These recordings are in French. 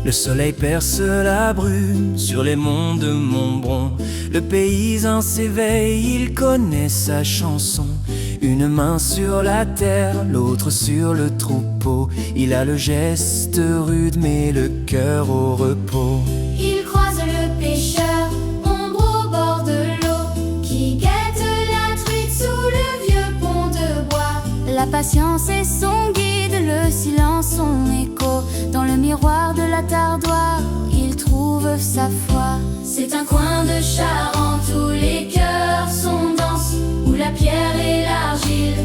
Le soleil perce la brume sur les monts de Montbron. Le paysan s'éveille, il connaît sa chanson. Une main sur la terre, l'autre sur le troupeau. Il a le geste rude mais le cœur au repos. Il croise le pêcheur, ombre au bord de l'eau, qui guette la truite sous le vieux pont de bois. La patience est son guide, le silence son écho. Dans le miroir de la tardoire, il trouve sa foi. C'est un coin de Charente où les cœurs sont denses, où la pierre et l'argile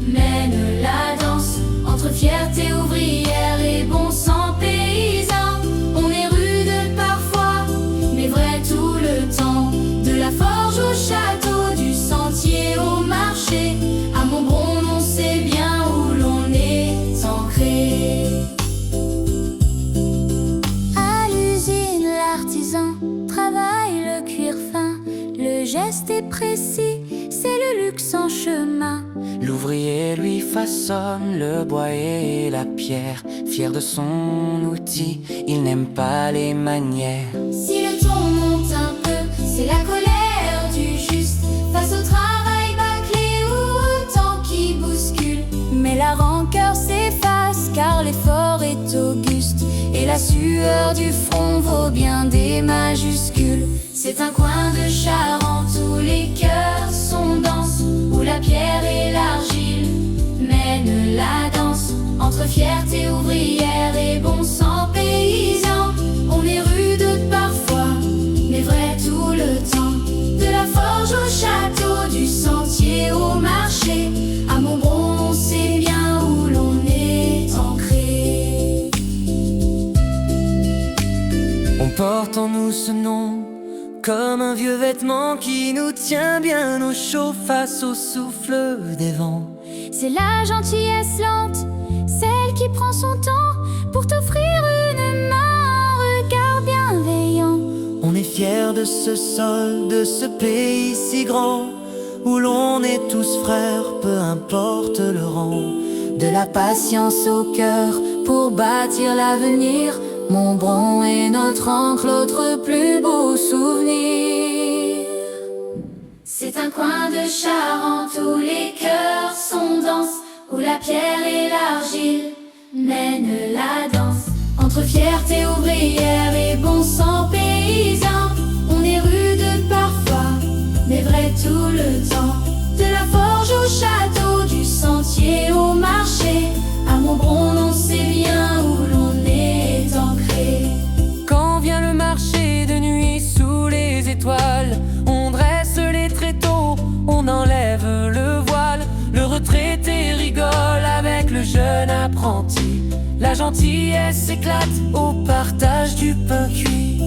mènent la danse. Entre fierté ouvrière et bon sang paysan, on est rude parfois, mais vrai tout le temps. De la forge au château, du sentier au marché, à Montbron on sait bien où l'on est ancré. À l'usine, l'artisan travaille le cuir fin. Le geste est précis, c'est le luxe en chemin. L'ouvrier lui façonne le bois et la pierre. Fier de son outil, il n'aime pas les manières. Si le ton monte un peu, c'est la colère du juste, face au travail bâclé ou au temps qui bouscule. Mais la rancœur s'efface car l'effort est auguste, et la sueur du front vaut bien des majuscules. C'est un coin de Charente où les cœurs sont denses, où la pierre et l'argile mènent la danse. Entre fierté ouvrière et bon sang paysan, on est rude parfois, mais vrai tout le temps. De la forge au château, du sentier au marché, à Montbron on sait bien où l'on est ancré. On porte en nous ce nom comme un vieux vêtement qui nous tient bien au chaud face au souffle des vents. C'est la gentillesse lente, celle qui prend son temps pour t'offrir une main, un regard bienveillant. On est fiers de ce sol, de ce pays si grand, où l'on est tous frères, peu importe le rang. De la patience au cœur pour bâtir l'avenir, Montbron est notre encre, l'autre plus beau souvenir. C'est un coin de Charente où les cœurs sont denses, où la pierre et l'argile mènent la danse. Entre fierté ouvrière et bon sang paysan, on est rude parfois, mais vrai tout le temps. De la forge au château, du sentier au marché, à Montbron on sait bien où l'on est ancré. Quand vient le marché de nuit sous les étoiles, on dresse les tréteaux, on enlève le voile. Le retraité rigole avec le jeune apprenti. La gentillesse s'éclate au partage du pain cuit.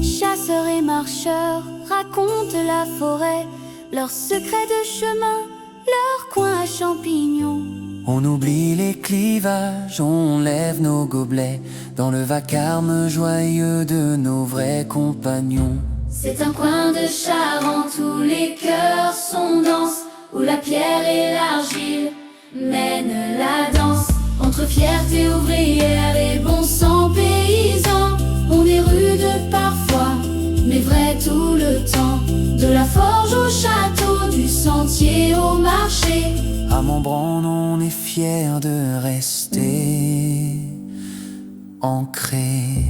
Chasseurs et marcheurs racontent la forêt, leurs secrets de chemin, leurs coins à champignons. On oublie les clivages, on lève nos gobelets dans le vacarme joyeux de nos vrais compagnons. C'est un coin de Charente où les cœurs sont denses, où la pierre et l'argile mènent la danse. Entre fierté ouvrière et bon sang paysan, on est rude parfois, mais vrai tout le temps. De la forge au château, du sentier au marché, À Montbron, on est fiers de rester ancrés.